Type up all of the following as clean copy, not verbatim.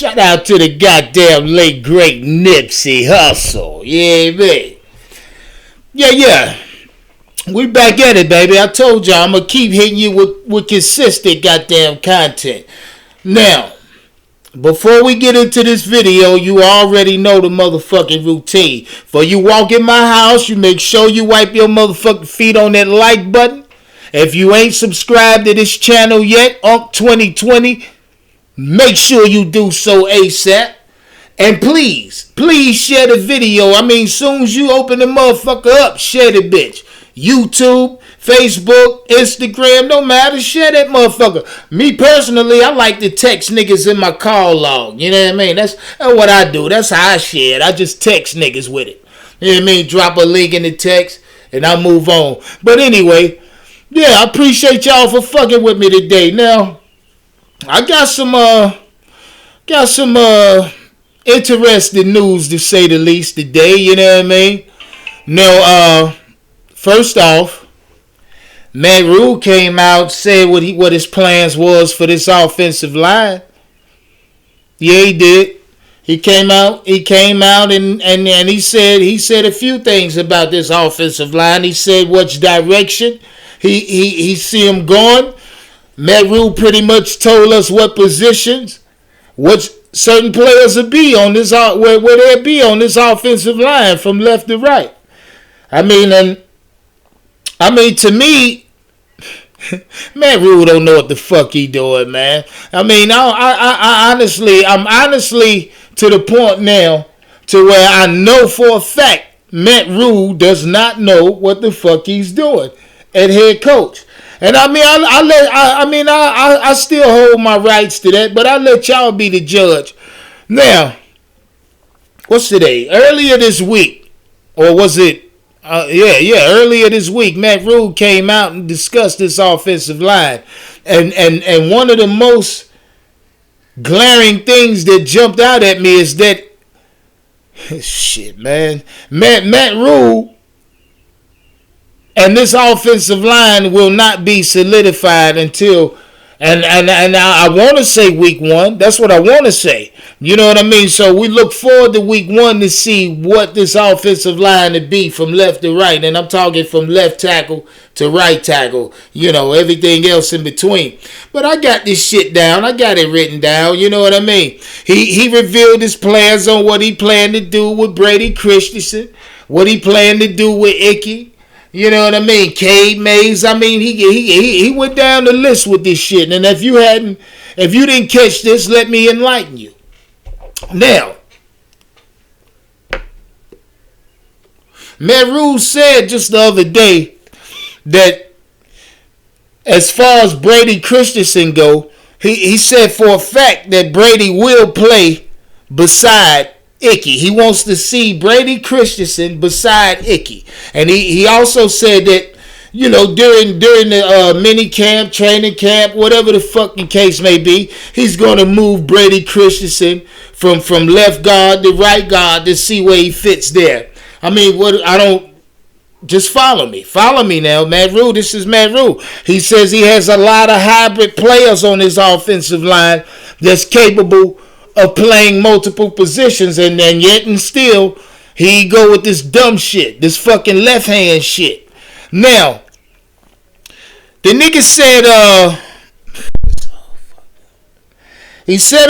Shout out to the goddamn late great Nipsey Hussle. Yeah, man. Yeah. We back at it, baby. I told y'all I'm gonna keep hitting you with consistent goddamn content. Now, before we get into this video, you already know the motherfucking routine. For you walk in my house, you make sure you wipe your motherfucking feet on that like button. If you ain't subscribed to this channel yet, Unc 2020, make sure you do so ASAP. And please share the video. I mean, soon as you open the motherfucker up, share the bitch. YouTube, Facebook, Instagram, no matter, share that motherfucker. Me personally, I like to text niggas in my call log. You know what I mean? That's what I do. That's how I share it. I just text niggas with it. You know what I mean? Drop a link in the text and I move on. But anyway, yeah, I appreciate y'all for fucking with me today. Now, I got some interesting news to say the least today. You know what I mean? Now, first off, Rhule came out, said what his plans was for this offensive line. Yeah, he did. He came out and he said a few things about this offensive line. He said which direction he see him going. Rhule pretty much told us what positions, what certain players will be on this, where they'll be on this offensive line from left to right. I mean, to me, Rhule don't know what the fuck he doing, man. I mean, I'm honestly to the point now to where I know for a fact Rhule does not know what the fuck he's doing at head coach. And I mean, I still hold my rights to that, but I let y'all be the judge. Now, what's today? Earlier this week, or was it? Earlier this week, Rhule came out and discussed this offensive line, and one of the most glaring things that jumped out at me is that shit, man, Matt Rhule and this offensive line will not be solidified until, and I want to say week 1. That's what I want to say. You know what I mean? So we look forward to week 1 to see what this offensive line would be from left to right. And I'm talking from left tackle to right tackle. You know, everything else in between. But I got this shit down. I got it written down. You know what I mean? He revealed his plans on what he planned to do with Brady Christensen. What he planned to do with Icky. You know what I mean? Cade Mays. I mean, he went down the list with this shit. And if you didn't catch this, let me enlighten you. Now, Rhule said just the other day that as far as Brady Christensen go, he said for a fact that Brady will play beside Icky. He wants to see Brady Christensen beside Icky. And he also said that, you know, during the mini camp, training camp, whatever the fucking case may be, he's going to move Brady Christensen from left guard to right guard to see where he fits there. I mean, just follow me. Follow me now, Matt Rhule. This is Matt Rhule. He says he has a lot of hybrid players on his offensive line that's capable of playing multiple positions, and yet and still he go with this dumb shit, this fucking left hand shit. Now, the nigga said, he said,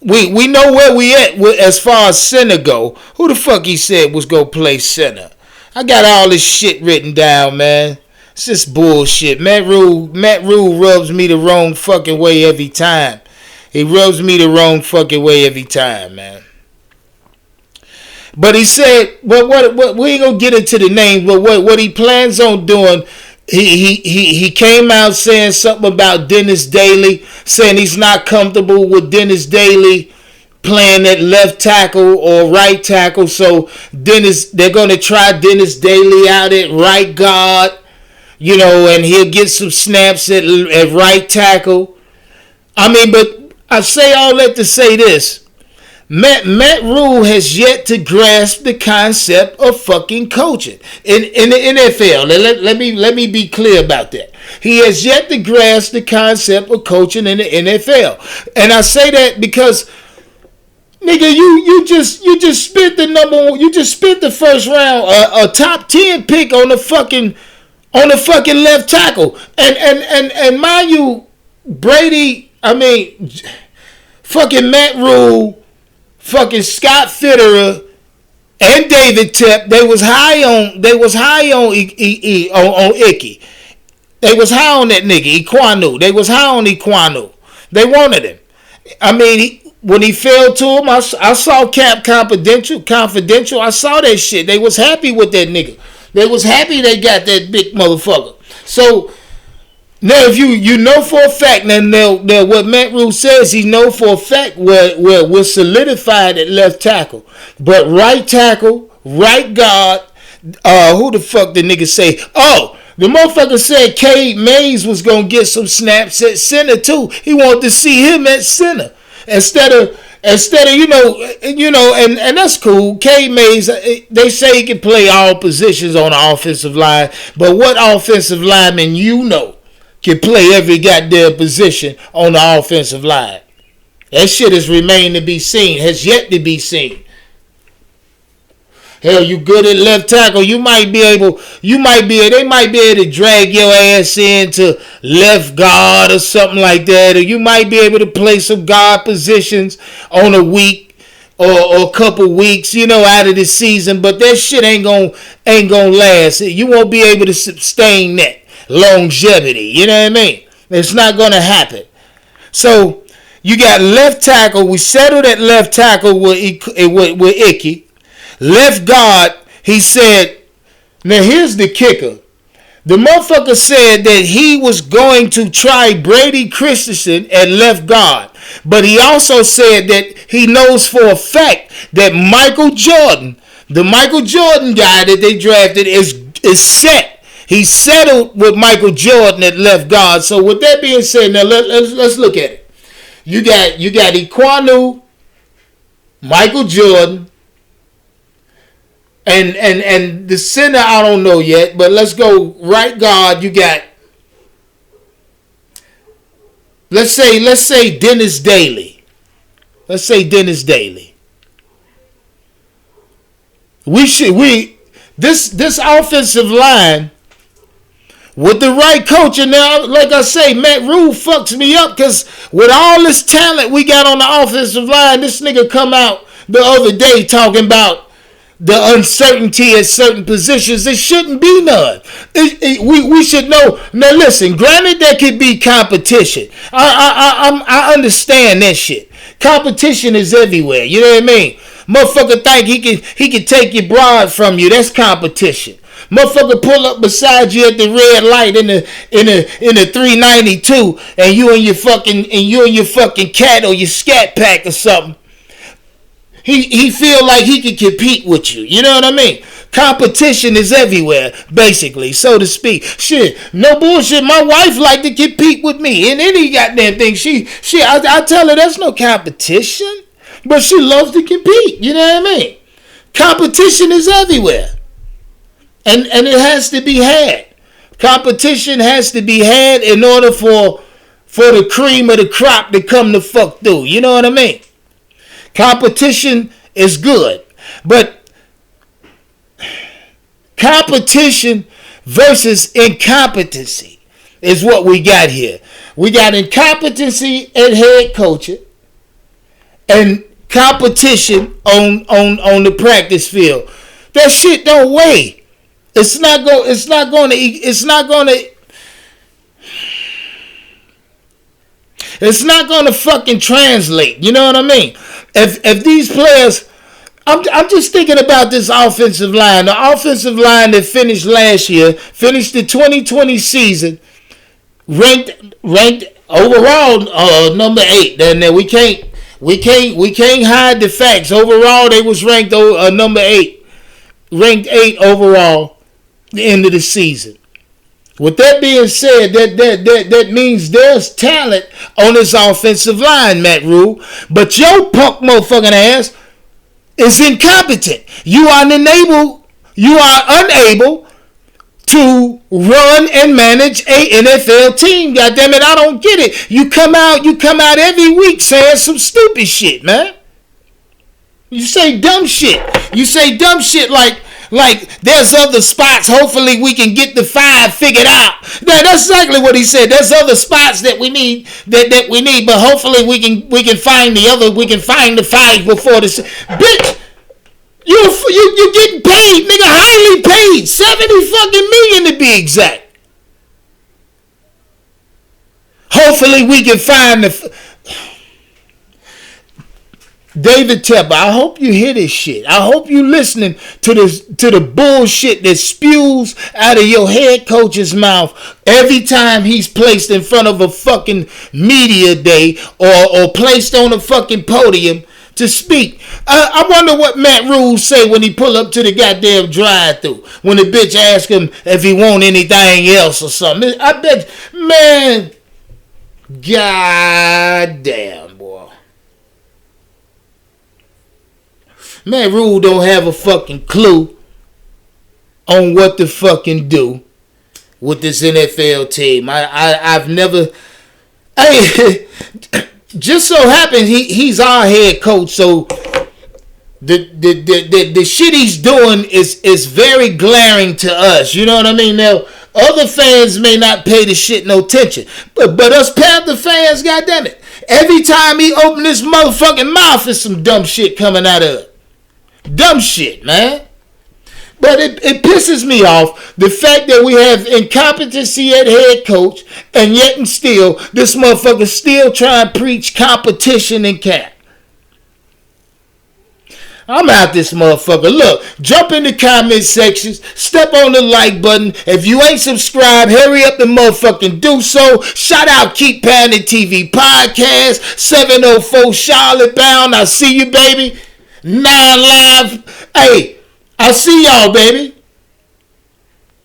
we know where we at as far as center go. Who the fuck he said was gonna play center? I got all this shit written down, man. It's just bullshit. Matt Rhule rubs me the wrong fucking way every time. He rubs me the wrong fucking way every time, man. But he said, well, what we ain't gonna get into the name, but what he plans on doing, he came out saying something about Dennis Daly, saying he's not comfortable with Dennis Daly playing at left tackle or right tackle. So they're gonna try Dennis Daly out at right guard, you know, and he'll get some snaps at right tackle. I mean, but I say all that to say this. Matt Rhule has yet to grasp the concept of fucking coaching in the NFL. Let me be clear about that. He has yet to grasp the concept of coaching in the NFL, and I say that because, nigga, you just spent the first round, a top 10 pick on the fucking left tackle, and mind you, Brady, I mean, fucking Matt Rhule, fucking Scott Fitterer, and David Tep, they was high on Icky. They was high on that nigga, Ekwonu. They was high on Ekwonu. They wanted him. I mean, when he fell to him, I saw Cap Confidential. I saw that shit. They was happy with that nigga. They was happy they got that big motherfucker. So, now, if you know for a fact, now what Matt Rhule says, he know for a fact where we're solidified at left tackle. But right tackle, right guard, who the fuck the nigga say? Oh, the motherfucker said Cade Mays was going to get some snaps at center too. He wanted to see him at center. Instead of you know, and that's cool. Cade Mays, they say he can play all positions on the offensive line, but what offensive lineman can play every goddamn position on the offensive line? That shit has remained to be seen, has yet to be seen. Hell, you good at left tackle, they might be able to drag your ass into left guard or something like that, or you might be able to play some guard positions on a week or a couple weeks, out of the season, but that shit ain't gonna last. You won't be able to sustain that longevity, you know what I mean? It's not gonna happen. So you got left tackle. We settled at left tackle with Icky. Left guard, he said, now here's the kicker. The motherfucker said that he was going to try Brady Christensen at left guard, but he also said that he knows for a fact that Michael Jordan, the Michael Jordan guy that they drafted, is set. He's settled with Michael Jordan at left guard. So with that being said, now let's look at it. You got Ekwonu, Michael Jordan, and the center I don't know yet, but let's go right guard. You got, let's say Dennis Daly. This offensive line with the right coach, and now, like I say, Matt Rhule fucks me up because with all this talent we got on the offensive line, this nigga come out the other day talking about the uncertainty at certain positions. There shouldn't be none. We should know. Now listen, granted there could be competition. I understand that shit. Competition is everywhere. You know what I mean? Motherfucker think he can take your broad from you. That's competition. Motherfucker pull up beside you at the red light in the 392, and you and your fucking cat or your scat pack or something. He feel like he can compete with you. You know what I mean? Competition is everywhere, basically, so to speak. Shit, no bullshit. My wife like to compete with me in any goddamn thing. I tell her that's no competition, but she loves to compete. You know what I mean? Competition is everywhere, and it has to be had. Competition has to be had in order for the cream of the crop to come the fuck through. You know what I mean? Competition is good, but competition versus incompetency is what we got here. We got incompetency at head coaching and competition on the practice field. That shit don't weigh. It's not going to fucking translate. You know what I mean? If these players, I'm just thinking about this offensive line. The offensive line that finished last year, finished the 2020 season, ranked overall number 8. Then we can't hide the facts. Overall, they was ranked number 8, ranked 8 overall. The end of the season. With that being said, that means there's talent on this offensive line, Matt Rhule. But your punk motherfucking ass is incompetent. You are unable to run and manage a NFL team. God damn it, I don't get it. You come out every week saying some stupid shit, man. You say dumb shit. Like there's other spots. Hopefully we can get the 5 figured out. That's exactly what he said. There's other spots that we need that we need, but hopefully we can find the other. We can find the 5 before this. Bitch, you getting paid, nigga, highly paid, 70 fucking million to be exact. Hopefully we can find the. David Tepper, I hope you hear this shit. I hope you listening to the bullshit that spews out of your head coach's mouth every time he's placed in front of a fucking media day or placed on a fucking podium to speak. I wonder what Matt Rhule say when he pull up to the goddamn drive-thru when the bitch ask him if he want anything else or something. I bet, man, goddamn, boy. Matt Rhule don't have a fucking clue on what to fucking do with this NFL team. I've never. Hey, just so happens he's our head coach, so the shit he's doing is very glaring to us. You know what I mean? Now, other fans may not pay the shit no attention, but us Panther fans, goddamn it, every time he open his motherfucking mouth, there's some dumb shit coming out of it. Dumb shit, man. But it pisses me off the fact that we have incompetency at head coach, and yet and still this motherfucker still trying to preach competition in camp. I'm out this motherfucker. Look, jump in the comment sections, step on the like button. If you ain't subscribed, hurry up and motherfucking do so. Shout out Keep Pounding TV Podcast, 704 Charlotte Bound. I see you, baby. 9 Live. Hey, I see y'all, baby.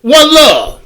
One love.